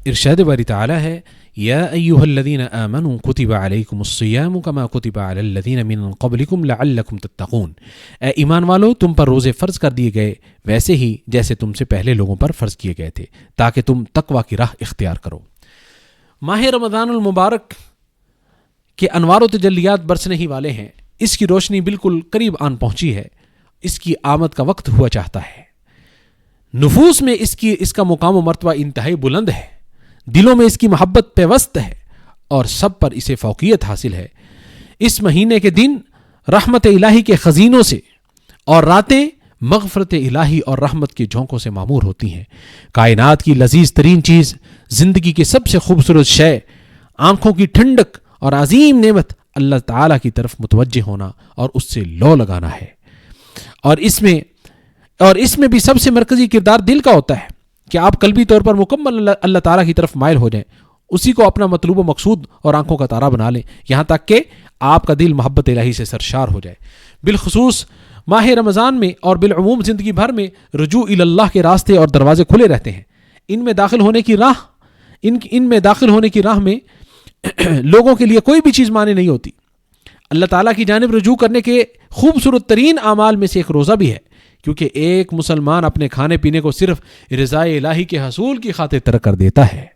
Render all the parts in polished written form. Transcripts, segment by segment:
ارشاد باری تعالیٰ ہے یا ایھا الذین آمنوا کتب علیکم الصیام کما کتب علی الذین من قبلکم لعلکم تتقون، اے ایمان والو تم پر روزے فرض کر دیے گئے ویسے ہی جیسے تم سے پہلے لوگوں پر فرض کیے گئے تھے تاکہ تم تقوی کی راہ اختیار کرو۔ ماہ رمضان المبارک کے انوار و تجلیات برسنے ہی والے ہیں، اس کی روشنی بالکل قریب آن پہنچی ہے، اس کی آمد کا وقت ہوا چاہتا ہے، نفوس میں اس کا مقام و مرتبہ انتہائی بلند ہے، دلوں میں اس کی محبت پیوست ہے اور سب پر اسے فوقیت حاصل ہے۔ اس مہینے کے دن رحمت الہی کے خزینوں سے اور راتیں مغفرت الہی اور رحمت کے جھونکوں سے معمور ہوتی ہیں۔ کائنات کی لذیذ ترین چیز، زندگی کی سب سے خوبصورت شے، آنکھوں کی ٹھنڈک اور عظیم نعمت اللہ تعالیٰ کی طرف متوجہ ہونا اور اس سے لو لگانا ہے۔ اور اس میں بھی سب سے مرکزی کردار دل کا ہوتا ہے کہ آپ قلبی طور پر مکمل اللہ تعالیٰ کی طرف مائل ہو جائیں، اسی کو اپنا مطلوب و مقصود اور آنکھوں کا تارا بنا لیں، یہاں تک کہ آپ کا دل محبت الہی سے سرشار ہو جائے۔ بالخصوص ماہ رمضان میں اور بالعموم زندگی بھر میں رجوع اللہ کے راستے اور دروازے کھلے رہتے ہیں۔ ان میں داخل ہونے کی راہ میں لوگوں کے لیے کوئی بھی چیز مانے نہیں ہوتی۔ اللہ تعالیٰ کی جانب رجوع کرنے کے خوبصورت ترین اعمال میں سے ایک روزہ بھی ہے، کیونکہ ایک مسلمان اپنے کھانے پینے کو صرف رضائے الہی کے حصول کی خاطر ترک کر دیتا ہے،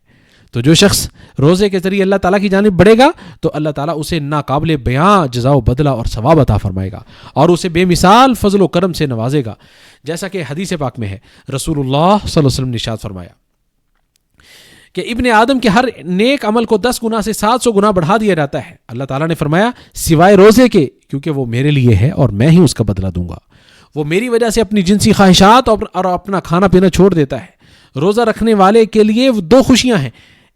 تو جو شخص روزے کے ذریعے اللہ تعالیٰ کی جانب بڑھے گا تو اللہ تعالیٰ اسے ناقابل بیاں جزا و بدلہ اور ثواب عطا فرمائے گا اور اسے بے مثال فضل و کرم سے نوازے گا، جیسا کہ حدیث پاک میں ہے۔ رسول اللہ صلی اللہ علیہ وسلم نے ارشاد فرمایا کہ ابن آدم کے ہر نیک عمل کو 10 گنا سے 700 گنا بڑھا دیا جاتا ہے۔ اللہ تعالیٰ نے فرمایا سوائے روزے کے، کیونکہ وہ میرے لیے ہے اور میں ہی اس کا بدلہ دوں گا۔ وہ میری وجہ سے اپنی جنسی خواہشات اور اپنا کھانا پینا چھوڑ دیتا ہے۔ روزہ رکھنے والے کے لیے 2 خوشیاں ہیں،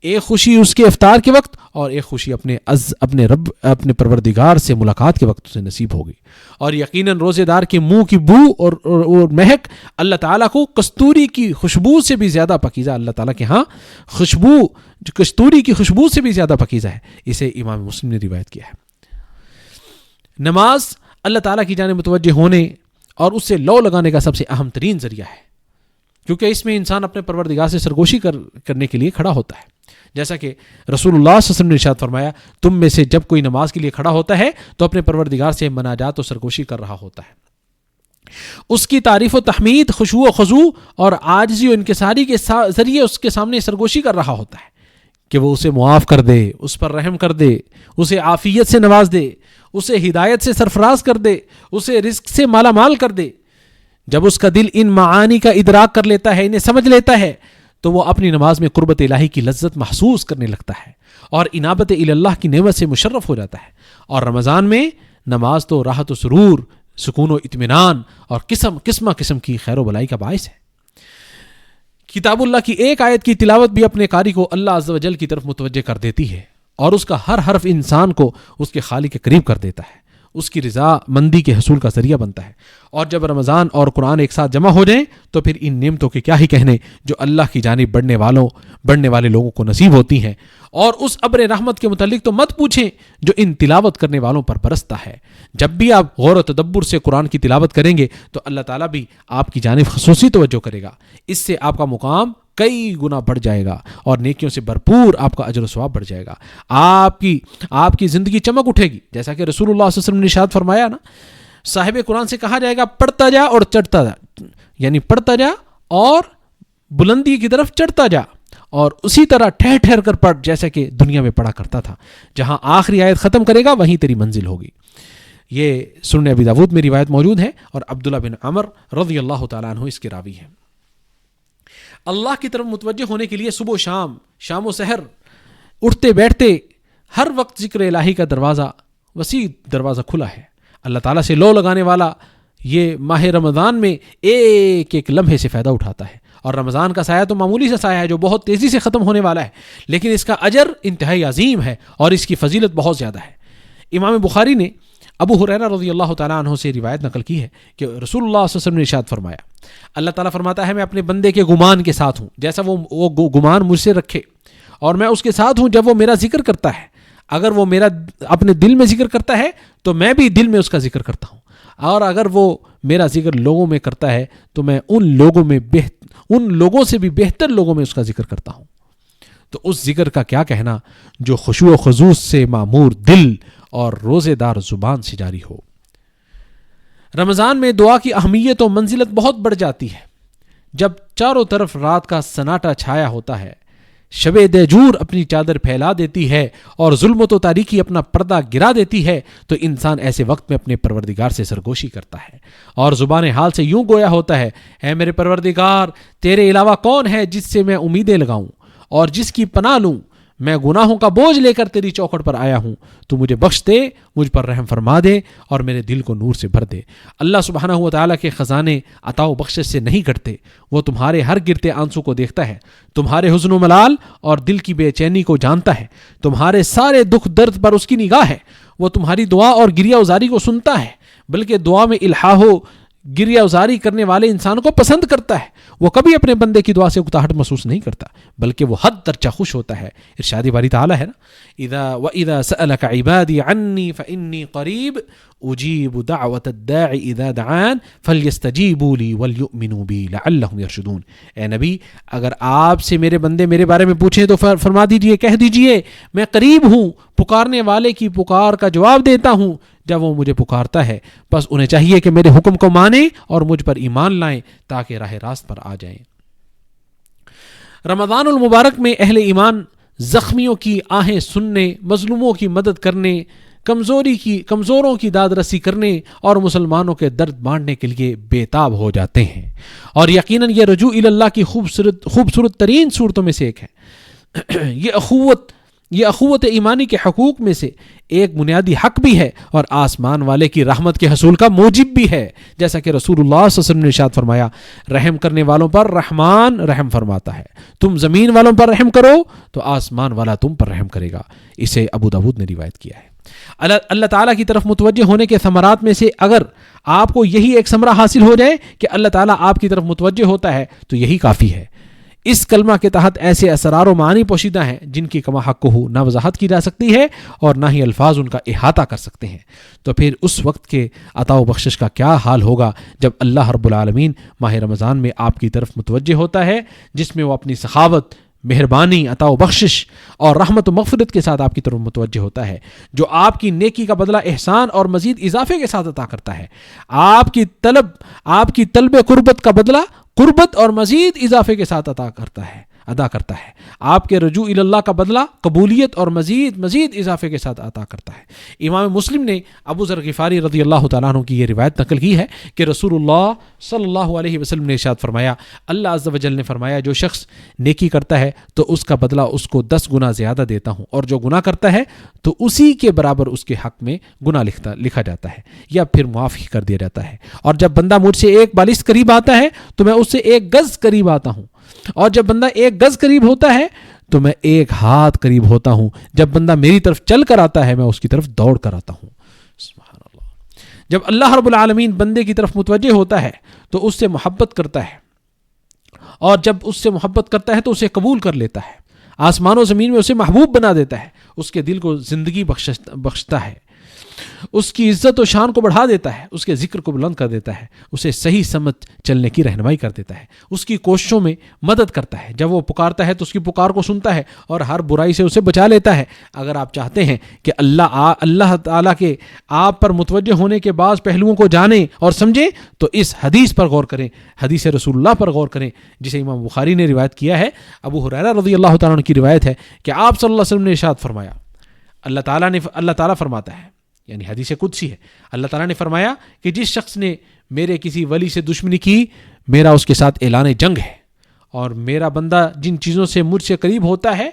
ایک خوشی اس کے افطار کے وقت اور ایک خوشی اپنے پروردگار سے ملاقات کے وقت اسے نصیب ہوگی۔ اور یقیناً روزے دار کے منہ کی بو اور مہک اللہ تعالیٰ کو کستوری کی خوشبو سے بھی زیادہ پاکیزہ، اللہ تعالیٰ کے ہاں خوشبو کستوری کی خوشبو سے بھی زیادہ پاکیزہ ہے، اسے امام مسلم نے روایت کیا ہے۔ نماز اللہ تعالیٰ کی جانب متوجہ ہونے اور اس سے لو لگانے کا سب سے اہم ترین ذریعہ ہے، کیونکہ اس میں انسان اپنے پروردگار سے سرگوشی کرنے کے لیے کھڑا ہوتا ہے، جیسا کہ رسول اللہ صلی اللہ علیہ وسلم نے ارشاد فرمایا تم میں سے جب کوئی نماز کے لیے کھڑا ہوتا ہے تو اپنے پروردگار سے مناجات و سرگوشی کر رہا ہوتا ہے، اس کی تعریف و تحمید، خشوع و خضوع اور عاجزی و انکساری کے ذریعے اس کے سامنے سرگوشی کر رہا ہوتا ہے کہ وہ اسے معاف کر دے، اس پر رحم کر دے، اسے عافیت سے نواز دے، اسے ہدایت سے سرفراز کر دے، اسے رزق سے مالا مال کر دے۔ جب اس کا دل ان معانی کا ادراک کر لیتا ہے، انہیں سمجھ لیتا ہے، تو وہ اپنی نماز میں قربت الہی کی لذت محسوس کرنے لگتا ہے اور انابت اللہ کی نعمت سے مشرف ہو جاتا ہے۔ اور رمضان میں نماز تو راحت و سرور، سکون و اطمینان اور قسم کی خیر و بلائی کا باعث ہے۔ کتاب اللہ کی ایک آیت کی تلاوت بھی اپنے قاری کو اللہ عز و جل کی طرف متوجہ کر دیتی ہے اور اس کا ہر حرف انسان کو اس کے خالق کے قریب کر دیتا ہے، اس کی رضا مندی کے حصول کا ذریعہ بنتا ہے۔ اور جب رمضان اور قرآن ایک ساتھ جمع ہو جائیں تو پھر ان نعمتوں کے کیا ہی کہنے جو اللہ کی جانب بڑھنے والے لوگوں کو نصیب ہوتی ہیں، اور اس ابر رحمت کے متعلق تو مت پوچھیں جو ان تلاوت کرنے والوں پر برستا ہے۔ جب بھی آپ غور و تدبر سے قرآن کی تلاوت کریں گے تو اللہ تعالیٰ بھی آپ کی جانب خصوصی توجہ کرے گا، اس سے آپ کا مقام کئی گنا بڑھ جائے گا اور نیکیوں سے بھرپور آپ کا اجر و ثواب بڑھ جائے گا، آپ کی زندگی چمک اٹھے گی، جیسا کہ رسول اللہ صلی اللہ علیہ وسلم نے ارشاد فرمایا نا، صاحب قرآن سے کہا جائے گا پڑھتا جا اور چڑھتا جا، یعنی پڑھتا جا اور بلندی کی طرف چڑھتا جا، اور اسی طرح ٹھہر ٹھہر کر پڑھ جیسا کہ دنیا میں پڑھا کرتا تھا، جہاں آخری آیت ختم کرے گا وہیں تیری منزل ہوگی۔ یہ سنن ابی داؤد میں روایت موجود ہے اور عبداللہ بن عمر رضی اللہ تعالیٰ عنہ اس کے راوی ہیں۔ اللہ کی طرف متوجہ ہونے کے لیے صبح و شام و سحر، اٹھتے بیٹھتے ہر وقت ذکر الہی کا دروازہ، وسیع دروازہ کھلا ہے۔ اللہ تعالیٰ سے لو لگانے والا یہ ماہ رمضان میں ایک ایک لمحے سے فائدہ اٹھاتا ہے، اور رمضان کا سایہ تو معمولی سا سایہ ہے جو بہت تیزی سے ختم ہونے والا ہے، لیکن اس کا اجر انتہائی عظیم ہے اور اس کی فضیلت بہت زیادہ ہے۔ امام بخاری نے ابو ہریرہ رضی اللہ تعالیٰ عنہ سے روایت نقل کی ہے کہ رسول اللہ صلی اللہ علیہ وسلم نے ارشاد فرمایا، اللہ تعالیٰ فرماتا ہے میں اپنے بندے کے گمان کے ساتھ ہوں، جیسا وہ گمان مجھ سے رکھے، اور میں اس کے ساتھ ہوں جب وہ میرا ذکر کرتا ہے، اگر وہ میرا اپنے دل میں ذکر کرتا ہے تو میں بھی دل میں اس کا ذکر کرتا ہوں، اور اگر وہ میرا ذکر لوگوں میں کرتا ہے تو میں ان لوگوں سے بھی بہتر لوگوں میں اس کا ذکر کرتا ہوں۔ تو اس ذکر کا کیا کہنا جو خشوع و خضوع سے معمور دل اور روزے دار زبان سے جاری ہو۔ رمضان میں دعا کی اہمیت و منزلت بہت بڑھ جاتی ہے۔ جب چاروں طرف رات کا سناٹا چھایا ہوتا ہے، شب دیجور اپنی چادر پھیلا دیتی ہے اور ظلمت و تاریکی اپنا پردہ گرا دیتی ہے، تو انسان ایسے وقت میں اپنے پروردگار سے سرگوشی کرتا ہے اور زبان حال سے یوں گویا ہوتا ہے، اے میرے پروردگار، تیرے علاوہ کون ہے جس سے میں امیدیں لگاؤں اور جس کی پناہ لوں؟ میں گناہوں کا بوجھ لے کر تیری چوکھٹ پر آیا ہوں، تو مجھے بخش دے، مجھ پر رحم فرما دے اور میرے دل کو نور سے بھر دے۔ اللہ سبحانہ و تعالیٰ کے خزانے عطا و بخشش سے نہیں گھٹتے، وہ تمہارے ہر گرتے آنسو کو دیکھتا ہے، تمہارے حزن و ملال اور دل کی بے چینی کو جانتا ہے، تمہارے سارے دکھ درد پر اس کی نگاہ ہے، وہ تمہاری دعا اور گریہ ازاری کو سنتا ہے، بلکہ دعا میں الحاح و گریہ ازاری کرنے والے انسان کو پسند کرتا ہے۔ وہ کبھی اپنے بندے کی دعا سے اکتاہٹ محسوس نہیں کرتا، بلکہ وہ حد درجہ خوش ہوتا ہے۔ ارشاد باری تعالیٰ ہے نا، وَإِذَا سَأَلَكَ عِبَادِي عَنِّي فَإِنِّي قَرِيبٌ أُجِيبُ دَعْوَةَ الدَّاعِ إِذَا دَعَانِ فَلْيَسْتَجِيبُوا لِي وَلْيُؤْمِنُوا بِي لَعَلَّهُمْ يَرْشُدُونَ۔ اے نبی، اگر آپ سے میرے بندے میرے بارے میں پوچھیں تو فرما دیجئے، کہہ دیجئے میں قریب ہوں، پکارنے والے کی پکار کا جواب دیتا ہوں جب وہ مجھے پکارتا ہے۔ بس انہیں چاہیے کہ میرے حکم کو مانیں اور مجھ پر ایمان لائیں تاکہ راہ راست پر آ جائیں۔ رمضان المبارک میں اہل ایمان زخمیوں کی آہیں سننے، مظلوموں کی مدد کرنے، کمزوروں کی داد رسی کرنے اور مسلمانوں کے درد بانٹنے کے لیے بے تاب ہو جاتے ہیں، اور یقیناً یہ رجوع اللہ کی خوبصورت ترین صورتوں میں سے ایک ہے۔ یہ اخوت ایمانی کے حقوق میں سے ایک بنیادی حق بھی ہے اور آسمان والے کی رحمت کے حصول کا موجب بھی ہے، جیسا کہ رسول اللہ صلی اللہ علیہ وسلم نے ارشاد فرمایا، رحم کرنے والوں پر رحمان رحم فرماتا ہے، تم زمین والوں پر رحم کرو تو آسمان والا تم پر رحم کرے گا۔ اسے ابو داؤد نے روایت کیا ہے۔ اللہ تعالیٰ کی طرف متوجہ ہونے کے ثمرات میں سے اگر آپ کو یہی ایک ثمرہ حاصل ہو جائے کہ اللہ تعالیٰ آپ کی طرف متوجہ ہوتا ہے تو یہی کافی ہے۔ اس کلمہ کے تحت ایسے اسرار و معانی پوشیدہ ہیں جن کی کما حق ہو نہ وضاحت کی جا سکتی ہے اور نہ ہی الفاظ ان کا احاطہ کر سکتے ہیں۔ تو پھر اس وقت کے عطا و بخشش کا کیا حال ہوگا جب اللہ رب العالمین ماہ رمضان میں آپ کی طرف متوجہ ہوتا ہے، جس میں وہ اپنی سخاوت، مہربانی، عطا و بخشش اور رحمت و مغفرت کے ساتھ آپ کی طرف متوجہ ہوتا ہے، جو آپ کی نیکی کا بدلہ احسان اور مزید اضافے کے ساتھ عطا کرتا ہے، آپ کی طلب قربت کا بدلہ قربت اور مزید اضافے کے ساتھ ادا کرتا ہے، آپ کے رجوع اللہ کا بدلہ قبولیت اور مزید اضافے کے ساتھ عطا کرتا ہے۔ امام مسلم نے ابو ذر غفاری رضی اللہ تعالیٰ عنہ کی یہ روایت نقل کی ہے کہ رسول اللہ صلی اللہ علیہ وسلم نے ارشاد فرمایا، اللہ عز و جل نے فرمایا، جو شخص نیکی کرتا ہے تو اس کا بدلہ اس کو 10 گنا زیادہ دیتا ہوں، اور جو گناہ کرتا ہے تو اسی کے برابر اس کے حق میں گناہ لکھا جاتا ہے یا پھر معاف ہی کر دیا جاتا ہے، اور جب بندہ مجھ سے 1 بالشت قریب آتا ہے تو میں اس سے 1 گز قریب آتا ہوں، اور جب بندہ 1 گز قریب ہوتا ہے تو میں 1 ہاتھ قریب ہوتا ہوں، جب بندہ میری طرف چل کر آتا ہے میں اس کی طرف دوڑ کر آتا ہوں۔ سبحان اللہ۔ جب اللہ رب العالمین بندے کی طرف متوجہ ہوتا ہے تو اس سے محبت کرتا ہے، اور جب اس سے محبت کرتا ہے تو اسے قبول کر لیتا ہے، آسمان و زمین میں اسے محبوب بنا دیتا ہے، اس کے دل کو زندگی بخشتا ہے، اس کی عزت و شان کو بڑھا دیتا ہے، اس کے ذکر کو بلند کر دیتا ہے، اسے صحیح سمت چلنے کی رہنمائی کر دیتا ہے، اس کی کوششوں میں مدد کرتا ہے، جب وہ پکارتا ہے تو اس کی پکار کو سنتا ہے اور ہر برائی سے اسے بچا لیتا ہے۔ اگر آپ چاہتے ہیں کہ اللہ تعالیٰ کے آپ پر متوجہ ہونے کے بعض پہلوؤں کو جانیں اور سمجھیں تو اس حدیث پر غور کریں، حدیث رسول اللہ پر غور کریں جسے امام بخاری نے روایت کیا ہے۔ ابو ہریرہ رضی اللہ تعالیٰ عنہ کی روایت ہے کہ آپ صلی اللہ علیہ وسلم نے ارشاد فرمایا، اللہ تعالیٰ فرماتا ہے، یعنی حدیث قدسی ہے، اللہ تعالیٰ نے فرمایا کہ جس شخص نے میرے کسی ولی سے دشمنی کی، میرا اس کے ساتھ اعلان جنگ ہے، اور میرا بندہ جن چیزوں سے مجھ سے قریب ہوتا ہے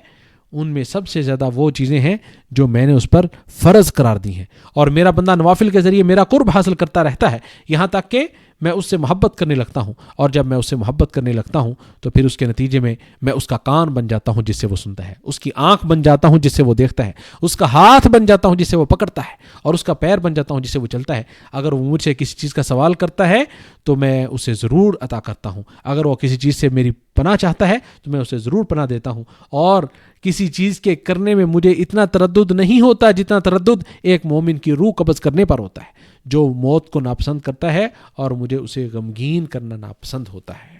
ان میں سب سے زیادہ وہ چیزیں ہیں جو میں نے اس پر فرض قرار دی ہیں، اور میرا بندہ نوافل کے ذریعے میرا قرب حاصل کرتا رہتا ہے یہاں تک کہ میں اس سے محبت کرنے لگتا ہوں، اور جب میں اس سے محبت کرنے لگتا ہوں تو پھر اس کے نتیجے میں اس کا کان بن جاتا ہوں جس سے وہ سنتا ہے، اس کی آنکھ بن جاتا ہوں جس سے وہ دیکھتا ہے، اس کا ہاتھ بن جاتا ہوں جس سے وہ پکڑتا ہے، اور اس کا پیر بن جاتا ہوں جس سے وہ چلتا ہے۔ اگر وہ مجھ سے کسی چیز کا سوال کرتا ہے تو میں اسے ضرور عطا کرتا ہوں، اگر وہ کسی چیز سے میری پناہ چاہتا ہے تو میں اسے ضرور پناہ دیتا ہوں، اور کسی چیز کے کرنے میں مجھے اتنا تردد نہیں ہوتا جتنا تردد ایک مومن کی روح قبض کرنے پر ہوتا ہے، جو موت کو ناپسند کرتا ہے اور مجھے اسے غمگین کرنا ناپسند ہوتا ہے۔